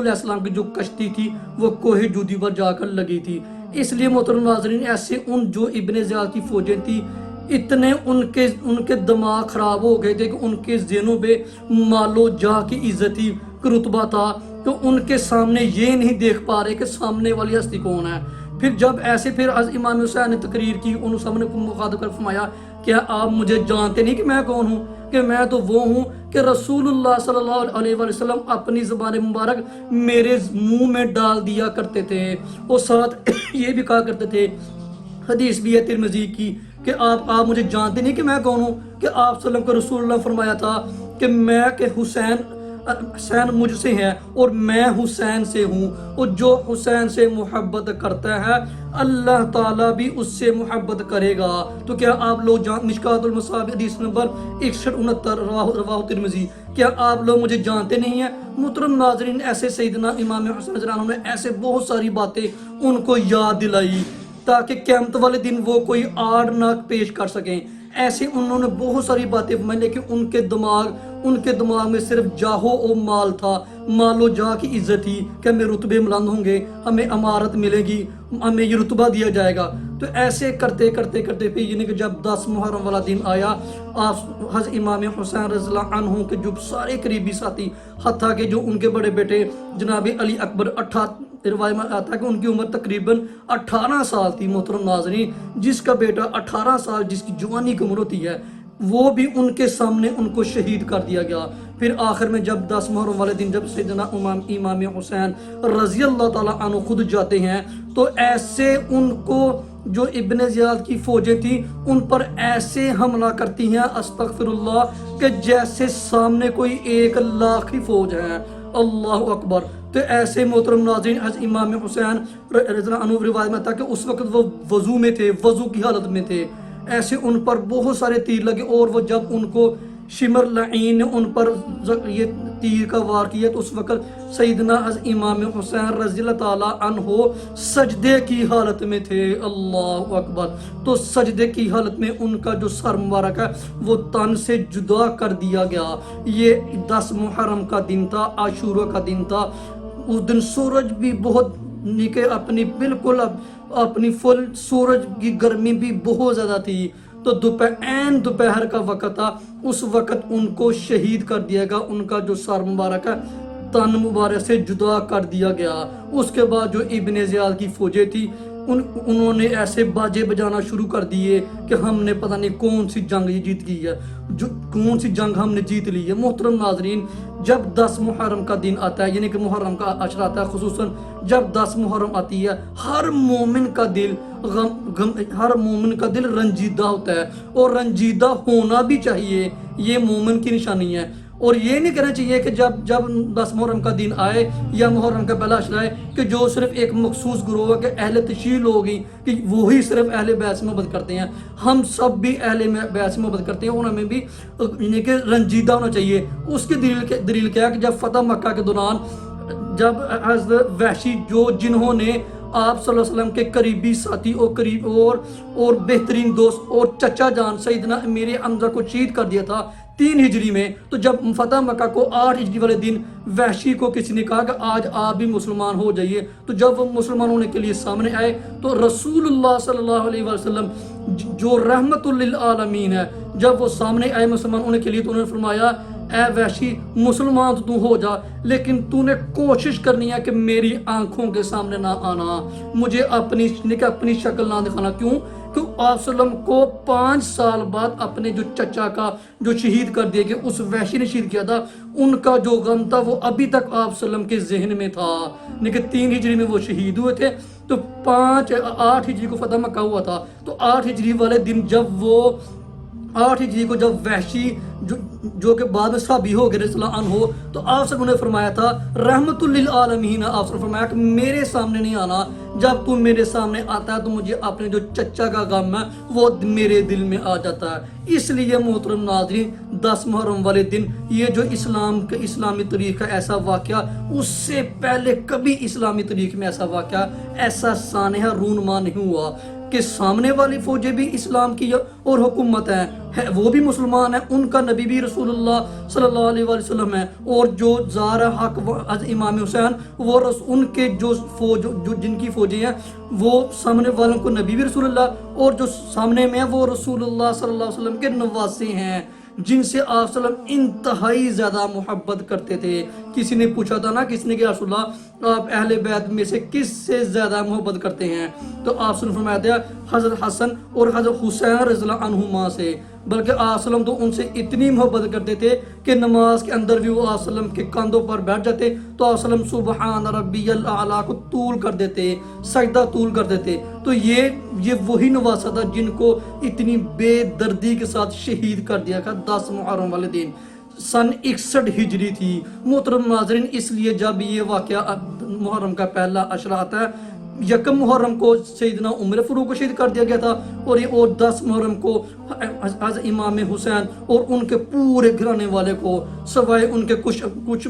علیہ السلام کی جو کشتی تھی وہ کوہ جودی پر جا کر لگی تھی۔ اس لیے محترم ناظرین ایسے ان جو ابن زیاد کی فوجیں تھی اتنے ان کے دماغ خراب ہو گئے تھے کہ ان کے ذہنوں پہ مال و جاہ کی عزتی رتبہ تھا، تو ان کے سامنے یہ نہیں دیکھ پا رہے کہ سامنے والی ہستی کون ہے۔ پھر جب ایسے پھر از امام حسین نے تقریر کی، ان سامنے مخاطب کر فرمایا کیا آپ مجھے جانتے نہیں کہ میں کون ہوں؟ کہ میں تو وہ ہوں کہ رسول اللہ صلی اللہ علیہ وسلم اپنی زبان مبارک میرے منہ میں ڈال دیا کرتے تھے، اور ساتھ یہ بھی کہا کرتے تھے، حدیث بھی ہے ترمذی کی کہ آپ مجھے جانتے نہیں کہ میں کون ہوں؟ کہ آپ صلی اللہ علیہ وسلم کو رسول اللہ فرمایا تھا کہ حسین مجھ سے ہے اور میں حسین سے ہوں، اور جو حسین سے محبت کرتا ہے اللہ تعالیٰ بھی اس سے محبت کرے گا۔ تو کیا آپ لوگ مشکات المصابیح حدیث نمبر 6169 رواہ ترمذی، کیا آپ لوگ مجھے جانتے نہیں ہیں؟ محترم ناظرین ایسے سیدنا امام حسین رضی اللہ عنہ نے ایسے بہت ساری باتیں ان کو یاد دلائی تاکہ قیامت والے دن وہ کوئی آڑ نہ پیش کر سکیں۔ ایسے انہوں نے بہت ساری باتیں فرمائی، لیکن ان کے دماغ میں صرف جاہو و مال تھا، مال و جاہ کی عزت تھی کہ ہمیں رتبے بلند ہوں گے، ہمیں امارت ملے گی، ہمیں یہ رتبہ دیا جائے گا۔ تو ایسے کرتے پھر یعنی کہ جب 10 محرم والا دن آیا، حضرت امام حسین رضی اللہ عنہ کے جو سارے قریبی ساتھی، حتیٰ کہ جو ان کے بڑے بیٹے جناب علی اکبر، روایت میں آتا ہے کہ ان کی عمر تقریباً 18 سال تھی محترم ناظرین، جس کا بیٹا 18 سال جس کی جوانی کی عمر ہوتی ہے، وہ بھی ان کے سامنے ان کو شہید کر دیا گیا۔ پھر آخر میں جب 10 محرم والے دن جب سیدنا امام حسین رضی اللہ تعالیٰ عنہ خود جاتے ہیں، تو ایسے ان کو جو ابن زیاد کی فوجیں تھیں ان پر ایسے حملہ کرتی ہیں استغفر اللہ کہ جیسے سامنے کوئی 1 لاکھ کی فوج ہے۔ اللہ اکبر۔ تو ایسے محترم ناظرین حضرت امام حسین رضی اللہ عنہ روایت میں تھا کہ اس وقت وہ وضو میں تھے، وضو کی حالت میں تھے، ایسے ان پر بہت سارے تیر لگے، اور وہ جب ان کو شمر لعین نے ان پر یہ تیر کا وار کیا تو اس وقت سیدنا حضرت امام حسین رضی اللہ تعالیٰ عنہ سجدے کی حالت میں تھے۔ اللہ اکبر۔ تو سجدے کی حالت میں ان کا جو سر مبارک ہے وہ تن سے جدا کر دیا گیا۔ یہ 10 محرم کا دن تھا، عاشورہ کا دن تھا۔ اس دن سورج بھی بہت نکے اپنی فل سورج کی گرمی بھی بہت زیادہ تھی، تو دوپہر کا وقت تھا، اس وقت ان کو شہید کر دیا گیا، ان کا جو سر مبارک ہے تن مبارک سے جدا کر دیا گیا۔ اس کے بعد جو ابن زیاد کی فوجیں تھی انہوں نے ایسے باجے بجانا شروع کر دیے کہ ہم نے پتہ نہیں کون سی جنگ یہ جیت گئی ہے، کون سی جنگ ہم نے جیت لی ہے۔ محترم ناظرین جب 10 محرم کا دن آتا ہے، یعنی کہ محرم کا عشر آتا ہے، خصوصاً جب 10 محرم آتی ہے، ہر مومن کا دل رنجیدہ ہوتا ہے، اور رنجیدہ ہونا بھی چاہیے، یہ مومن کی نشانی ہے۔ اور یہ نہیں کہنا چاہیے کہ جب 10 محرم کا دن آئے یا محرم کا پہلا عشر آئے کہ جو صرف ایک مخصوص گروہ ہے کہ اہل تشیع لوگ ہی کہ وہی صرف اہل بیت سے محبت کرتے ہیں۔ ہم سب بھی اہل بیت سے محبت کرتے ہیں، اور ہمیں بھی یعنی کہ رنجیدہ ہونا چاہیے۔ اس کی دلیل کیا ہے کہ جب فتح مکہ کے دوران جب حضرت وحشی جنہوں نے آپ صلی اللہ علیہ وسلم کے قریبی ساتھی اور بہترین دوست اور چچا جان سیدنا امیر حمزہ کو شہید کر دیا تھا 3 ہجری میں، تو جب فتح مکہ کو 8 ہجری والے دن وحشی کو کسی نے کہا کہ آج آپ بھی مسلمان ہو جائیے، تو جب وہ مسلمان ہونے کے لیے سامنے آئے تو رسول اللہ صلی اللہ علیہ وسلم جو رحمت للعالمین ہے، جب وہ سامنے آئے مسلمان ہونے کے لیے تو انہوں نے فرمایا اے وحشی مسلمان تو ہو جا، لیکن تو نے کوشش کرنی ہے کہ میری آنکھوں کے سامنے نہ آنا، مجھے اپنی شکل نہ دکھانا۔ کیوں؟ کہ آپ صلی اللہ علیہ وسلم کو 5 سال بعد اپنے جو چچا کا جو شہید کر دیا گیا، اس وحشی نے شہید کیا تھا، ان کا جو غم تھا وہ ابھی تک آپ صلی اللہ علیہ وسلم کے ذہن میں تھا، لیکن 3 ہجری میں وہ شہید ہوئے تھے، تو 8 ہجری کو فتح مکہ ہوا تھا، تو 8 ہجری والے دن جب وہ 8 ہجری کو جب وحشی جو کہ بعد میں صحابی ہو گئے رضی اللہ عنہ، تو آپ سب نے فرمایا تھا رحمت للعالمین، آپ سب نے فرمایا کہ میرے سامنے نہیں آنا، جب تو میرے سامنے آتا ہے تو مجھے اپنے جو چچا کا غم ہے وہ میرے دل میں آ جاتا ہے۔ اس لیے محترم ناظرین 10 محرم والے دن یہ جو اسلامی تاریخ کا ایسا واقعہ، اس سے پہلے کبھی اسلامی تاریخ میں ایسا واقعہ ایسا سانحہ رونما نہیں ہوا۔ کہ سامنے والی فوجیں بھی اسلام کی اور حکومت ہیں، وہ بھی مسلمان ہیں، ان کا نبی بھی رسول اللہ صلی اللہ علیہ وآلہ وسلم ہے، اور جو زار حق امام حسین وہ ان کے جو فوج جن کی فوجیں ہیں وہ سامنے والوں کو نبی بھی رسول اللہ، اور جو سامنے میں ہیں وہ رسول اللہ صلی اللہ علیہ وسلم کے نواسے ہیں، جن سے آپ صلی اللہ علیہ وسلم انتہائی زیادہ محبت کرتے تھے۔ کسی نے پوچھا تھا نا، کس نے کہ رسول اللہ آپ اہل بیت میں سے کس سے زیادہ محبت کرتے ہیں؟ تو آپ صلی اللہ علیہ وسلم فرمایا حضرت حسن اور حضرت حسین رضی اللہ عنہما سے، بلکہ آپ صلی اللہ علیہ وسلم تو ان سے اتنی محبت کرتے تھے کہ نماز کے اندر بھی وہ آپ صلی اللہ علیہ وسلم کے کاندھوں پر بیٹھ جاتے تو آپ صلی اللہ علیہ وسلم سبحان ربی الاعلیٰ کو طول کر دیتے، سجدہ طول کر دیتے۔ تو یہ وہی نواسہ تھا جن کو اتنی بے دردی کے ساتھ شہید کر دیا تھا 10 محرم والے دن، سن 61 ہجری تھی۔ محترم ناظرین، اس لیے جب یہ واقعہ محرم کا پہلا عشرہ آتا ہے، یکم محرم کو سیدنا عمر فاروق کو شہید کر دیا گیا تھا، اور 10 محرم کو حضرت امام حسین اور ان کے پورے گھرانے والے کو، سوائے ان کے کچھ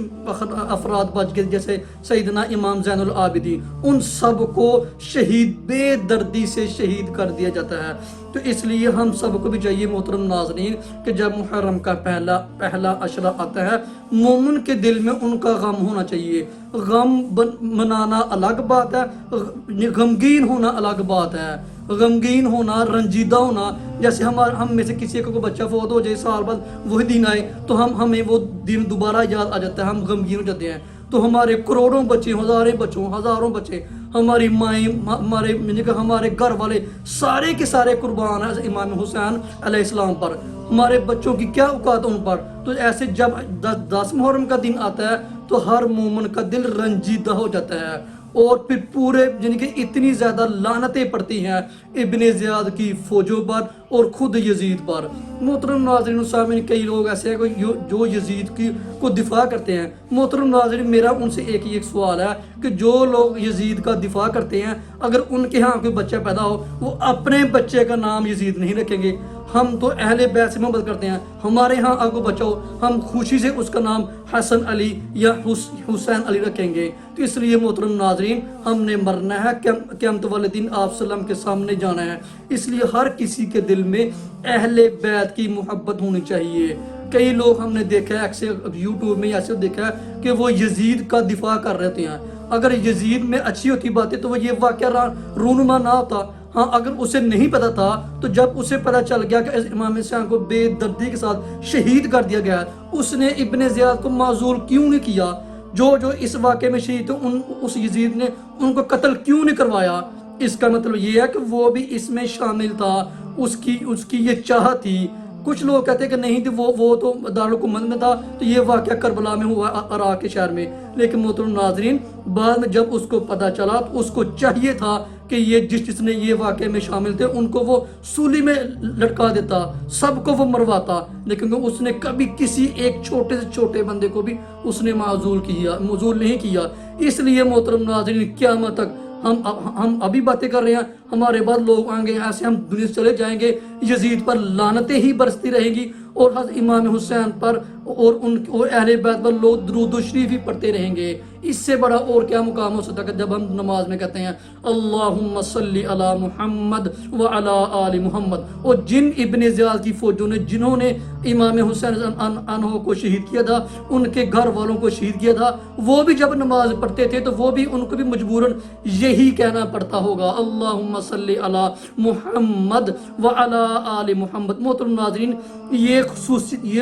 افراد بچ گئے جیسے سیدنا امام زین العابدین، ان سب کو شہید بے دردی سے شہید کر دیا جاتا ہے۔ تو اس لیے ہم سب کو بھی چاہیے محترم ناظرین کہ جب محرم کا پہلا عشرہ آتا ہے، مومن کے دل میں ان کا غم ہونا چاہیے۔ غم منانا الگ بات ہے، غمگین ہونا الگ بات ہے۔ غمگین ہونا، رنجیدہ ہونا، جیسے ہم میں سے کسی کو بچہ فوت ہو جائے، سال بعد وہی دن آئے تو ہمیں وہ دن دوبارہ یاد آ جاتا ہے، ہم غمگین ہو جاتے ہیں۔ تو ہمارے کروڑوں بچے، ہزاروں بچے، ہماری مائیں، ہمارے گھر والے سارے کے سارے قربان ہیں امام حسین علیہ السلام پر، ہمارے بچوں کی کیا اوقات ان پر۔ تو ایسے جب 10 محرم کا دن آتا ہے تو ہر مومن کا دل رنجیدہ ہو جاتا ہے، اور پھر پورے یعنی کہ اتنی زیادہ لعنتیں پڑتی ہیں ابن زیاد کی فوجوں پر اور خود یزید پر۔ محترم ناظرین سامعین، کئی لوگ ایسے ہیں جو یزید کو دفاع کرتے ہیں۔ محترم ناظرین، میرا ان سے ایک سوال ہے کہ جو لوگ یزید کا دفاع کرتے ہیں، اگر ان کے ہاں کوئی بچہ پیدا ہو، وہ اپنے بچے کا نام یزید نہیں رکھیں گے۔ ہم تو اہل بیت سے محبت کرتے ہیں، ہمارے ہاں اگر کوئی بچہ ہو، ہم خوشی سے اس کا نام حسن علی یا حسین علی رکھیں گے۔ تو اس لیے محترم ناظرین، ہم نے مرنا ہے، قیامت والے دن آپ صلی اللہ علیہ وسلم کے سامنے جانا ہے، اس لیے ہر کسی کے دل میں اہل بیت کی محبت ہونی چاہیے۔ کئی لوگ ہم نے دیکھا ہے، اکثر یوٹیوب میں ایسے دیکھا ہے کہ وہ یزید کا دفاع کر رہتے ہیں۔ اگر یزید میں اچھی ہوتی باتیں تو وہ یہ واقعہ رونما نہ ہوتا۔ ہاں، اگر اسے نہیں پتا تھا تو جب اسے پتا چل گیا کہ امام حسین کو بے دردی کے ساتھ شہید کر دیا گیا، اس نے ابن زیاد کو معزول کیوں نہیں کیا؟ جو اس واقعے میں شہید تھے، اس یزید نے ان کو قتل کیوں نہیں کروایا؟ اس کا مطلب یہ ہے کہ وہ بھی اس میں شامل تھا، اس کی یہ چاہت تھی۔ کچھ لوگ کہتے ہیں کہ نہیں تھی، وہ تو دارالحکومت میں تھا، تو یہ واقعہ کربلا میں ہوا، عراق کے شہر میں۔ لیکن محترم ناظرین، بعد میں جب اس کو پتا چلا تو اس کو چاہیے تھا کہ یہ جس نے یہ واقعے میں شامل تھے ان کو وہ سولی میں لٹکا دیتا، سب کو وہ مرواتا، لیکن اس نے کبھی کسی ایک چھوٹے سے چھوٹے بندے کو بھی اس نے معزول نہیں کیا۔ اس لیے محترم ناظرین، قیامت تک ہم ابھی باتیں کر رہے ہیں، ہمارے بعد لوگ آئیں گے، ایسے ہم دنیا سے چلے جائیں گے، یزید پر لعنتیں ہی برستی رہیں گی، اور حضرت امام حسین پر اور اہل بیت پر لوگ درود و شریف ہی پڑھتے رہیں گے۔ اس سے بڑا اور کیا مقام ہو سکتا ہے کہ جب ہم نماز میں کہتے ہیں اللہم صلی علی محمد وعلی آل محمد، اور جن ابن زیاد کی فوجوں نے جنہوں نے امام حسین عنہ کو شہید کیا تھا، ان کے گھر والوں کو شہید کیا تھا، وہ بھی جب نماز پڑھتے تھے تو وہ بھی ان کو بھی مجبوراً یہی کہنا پڑتا ہوگا اللہم صلی علی محمد وعلی آل محمد۔ محترم ناظرین، یہ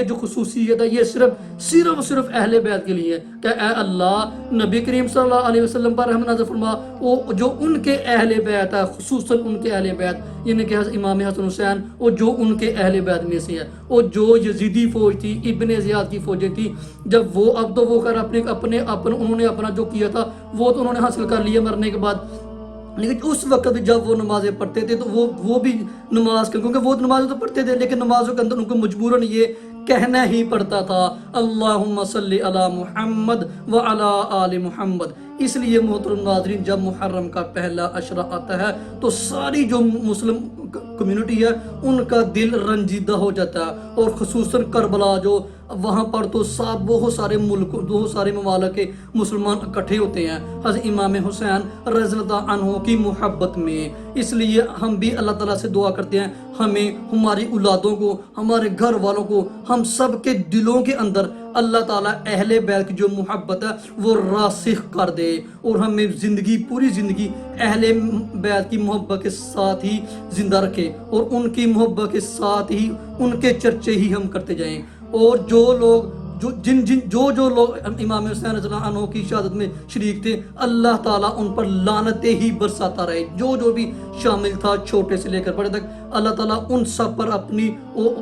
جو خصوصیت ہے، یہ صرف اہل بیت کے لیے ہے کہ اے اللہ، نبی کریم صلی اللہ علیہ وسلم پر رحمت نازل فرما، جو ان کے اہل بیت ہے، خصوصاً ان کے اہل بیت، یعنی کہ امام حسن حسین، اور جو ان کے اہل بیت میں سے ہے، اور جو یزیدی فوج تھی، ابن زیاد کی فوجیں تھی، جب وہ اب تو وہ کر انہوں نے اپنا جو کیا تھا وہ تو انہوں نے حاصل کر لیا مرنے کے بعد، لیکن اس وقت بھی جب وہ نمازیں پڑھتے تھے تو وہ بھی نماز، کیونکہ وہ نمازیں تو پڑھتے تھے لیکن نمازوں کے اندر ان کو مجبوراً یہ کہنا ہی پڑتا تھا اللہم صلی علی محمد وعلی آل محمد۔ اس لیے محترم ناظرین، جب محرم کا پہلا عشرہ آتا ہے تو ساری جو مسلم کمیونٹی ہے ان کا دل رنجیدہ ہو جاتا ہے، اور خصوصاً کربلا جو وہاں پر تو بہت سارے بہت سارے ممالک کے مسلمان اکٹھے ہوتے ہیں حضرت امام حسین رضی اللہ عنہ کی محبت میں۔ اس لیے ہم بھی اللہ تعالیٰ سے دعا کرتے ہیں ہمیں، ہماری اولادوں کو، ہمارے گھر والوں کو، ہم سب کے دلوں کے اندر اللہ تعالیٰ اہل بیت کی جو محبت ہے وہ راسخ کر دے، اور ہمیں پوری زندگی اہل بیت کی محبت کے ساتھ ہی زندہ رکھے، اور ان کی محبت کے ساتھ ہی ان کے چرچے ہی ہم کرتے جائیں۔ اور جو لوگ جو لوگ امام حسین رضی اللہ عنہ کی شہادت میں شریک تھے، اللہ تعالیٰ ان پر لعنتیں ہی برساتا رہے، جو بھی شامل تھا چھوٹے سے لے کر بڑے تک، اللہ تعالیٰ ان سب پر اپنی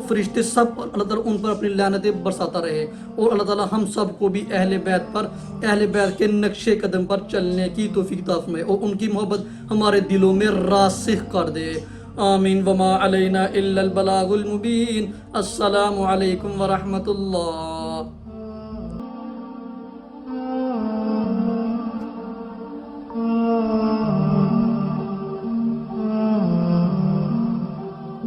فرشتے سب پر اللہ تعالیٰ ان پر اپنی لعنتیں برساتا رہے، اور اللہ تعالیٰ ہم سب کو بھی اہل بیت کے نقش قدم پر چلنے کی توفیق عطا فرمائے، اور ان کی محبت ہمارے دلوں میں راسخ کر دے۔ آمین وما علینا الا البلاغ المبین۔ السلام علیکم ورحمۃ اللہ۔